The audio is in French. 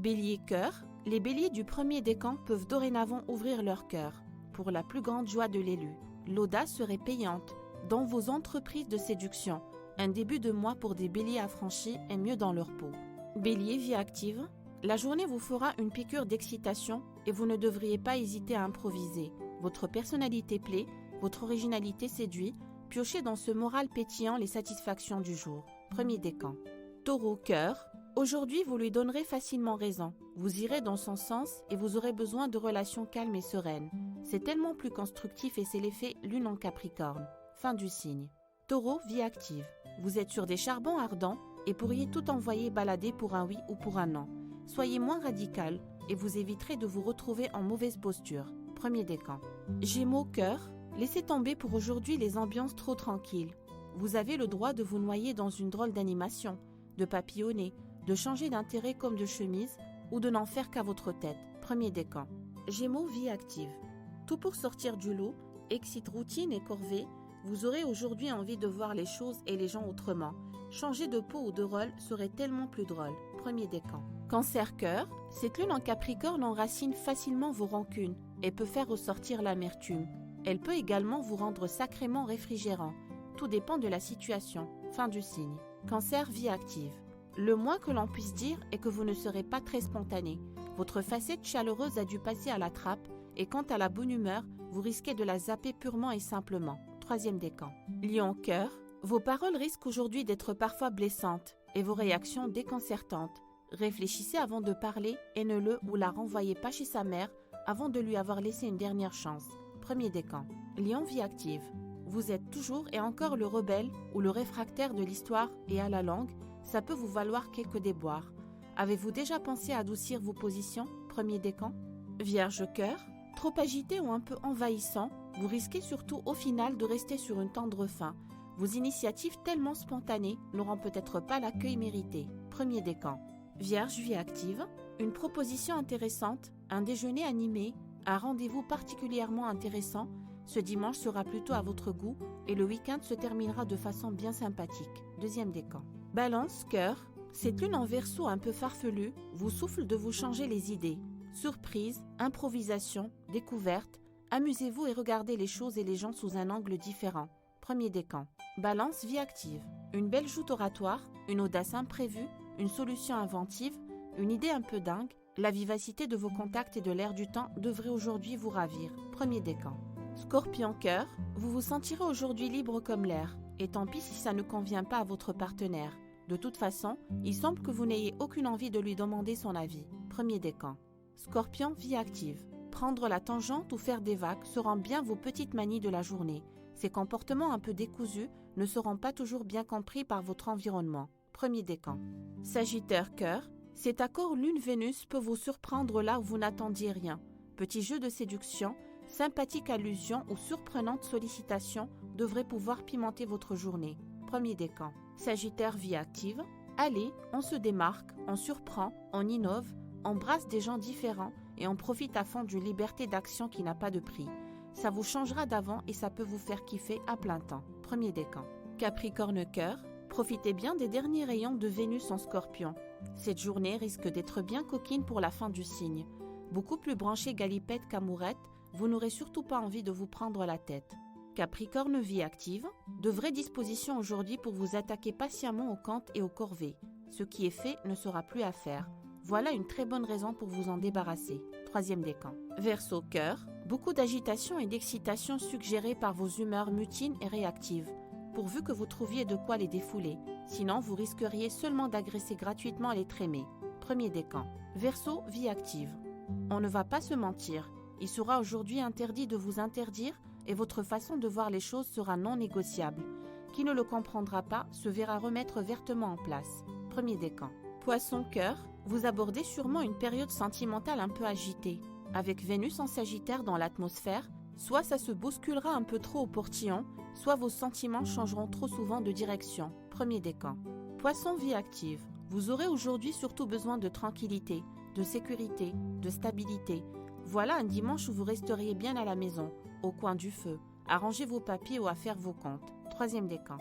Bélier cœur, les béliers du premier décan peuvent dorénavant ouvrir leur cœur, pour la plus grande joie de l'élu. L'audace serait payante dans vos entreprises de séduction. Un début de mois pour des béliers affranchis est mieux dans leur peau. Bélier vie active, la journée vous fera une piqûre d'excitation et vous ne devriez pas hésiter à improviser. Votre personnalité plaît, votre originalité séduit, piochez dans ce moral pétillant les satisfactions du jour. Premier décan. Taureau cœur, aujourd'hui vous lui donnerez facilement raison. Vous irez dans son sens et vous aurez besoin de relations calmes et sereines. C'est tellement plus constructif et c'est l'effet lune en Capricorne. Fin du signe. Taureau vie active, vous êtes sur des charbons ardents et pourriez tout envoyer balader pour un oui ou pour un non. Soyez moins radical et vous éviterez de vous retrouver en mauvaise posture. Premier décan. Gémeaux cœur, laissez tomber pour aujourd'hui les ambiances trop tranquilles. Vous avez le droit de vous noyer dans une drôle d'animation, de papillonner, de changer d'intérêt comme de chemise ou de n'en faire qu'à votre tête. Premier décan. Gémeaux vie active. Tout pour sortir du lot, excite routine et corvée, vous aurez aujourd'hui envie de voir les choses et les gens autrement. Changer de peau ou de rôle serait tellement plus drôle. Premier décan. Cancer cœur, cette lune en Capricorne enracine facilement vos rancunes et peut faire ressortir l'amertume. Elle peut également vous rendre sacrément réfrigérant. Tout dépend de la situation. Fin du signe. Cancer vie active. Le moins que l'on puisse dire est que vous ne serez pas très spontané. Votre facette chaleureuse a dû passer à la trappe et quant à la bonne humeur, vous risquez de la zapper purement et simplement. Troisième décan. Lion cœur, vos paroles risquent aujourd'hui d'être parfois blessantes et vos réactions déconcertantes. Réfléchissez avant de parler et ne le ou la renvoyez pas chez sa mère avant de lui avoir laissé une dernière chance. Premier décan. Lion vie active. Vous êtes toujours et encore le rebelle ou le réfractaire de l'histoire et à la langue, ça peut vous valoir quelques déboires. Avez-vous déjà pensé à adoucir vos positions? Premier décan. Vierge cœur, trop agité ou un peu envahissant, vous risquez surtout au final de rester sur une tendre fin. Vos initiatives tellement spontanées n'auront peut-être pas l'accueil mérité. Premier décan. Vierge vie active, une proposition intéressante, un déjeuner animé, un rendez-vous particulièrement intéressant. Ce dimanche sera plutôt à votre goût et le week-end se terminera de façon bien sympathique. Deuxième décan. Balance cœur, cette lune en Verseau un peu farfelue vous souffle de vous changer les idées. Surprise, improvisation, découverte, amusez-vous et regardez les choses et les gens sous un angle différent. Premier décan. Balance vie active, une belle joute oratoire, une audace imprévue, une solution inventive, une idée un peu dingue, la vivacité de vos contacts et de l'air du temps devrait aujourd'hui vous ravir. Premier décan. Scorpion cœur, vous vous sentirez aujourd'hui libre comme l'air, et tant pis si ça ne convient pas à votre partenaire. De toute façon, il semble que vous n'ayez aucune envie de lui demander son avis. Premier décan. Scorpion vie active. Prendre la tangente ou faire des vagues seront bien vos petites manies de la journée. Ces comportements un peu décousus ne seront pas toujours bien compris par votre environnement. Premier décan. Sagittaire cœur, cet accord Lune-Vénus peut vous surprendre là où vous n'attendiez rien. Petit jeu de séduction, sympathique allusion ou surprenante sollicitation devrait pouvoir pimenter votre journée. Premier décan. Sagittaire vie active. Allez, on se démarque, on surprend, on innove, on brasse des gens différents et on profite à fond d'une liberté d'action qui n'a pas de prix. Ça vous changera d'avant et ça peut vous faire kiffer à plein temps. Premier décan. Capricorne cœur, profitez bien des derniers rayons de Vénus en Scorpion. Cette journée risque d'être bien coquine pour la fin du signe. Beaucoup plus branchée galipette qu'amourette, vous n'aurez surtout pas envie de vous prendre la tête. Capricorne vie active, de vraies dispositions aujourd'hui pour vous attaquer patiemment aux cantes et aux corvées. Ce qui est fait ne sera plus à faire. Voilà une très bonne raison pour vous en débarrasser. Troisième décan. Verseau cœur, beaucoup d'agitation et d'excitation suggérées par vos humeurs mutines et réactives, pourvu que vous trouviez de quoi les défouler. Sinon, vous risqueriez seulement d'agresser gratuitement l'être aimé. Premier décan. Verseau vie active. On ne va pas se mentir. Il sera aujourd'hui interdit de vous interdire et votre façon de voir les choses sera non négociable. Qui ne le comprendra pas se verra remettre vertement en place. Premier décan. Poisson cœur, vous abordez sûrement une période sentimentale un peu agitée. Avec Vénus en Sagittaire dans l'atmosphère, soit ça se bousculera un peu trop au portillon, soit vos sentiments changeront trop souvent de direction. Premier décan. Poisson vie active, vous aurez aujourd'hui surtout besoin de tranquillité, de sécurité, de stabilité. Voilà un dimanche où vous resteriez bien à la maison, au coin du feu, à ranger vos papiers ou à faire vos comptes. Troisième décan.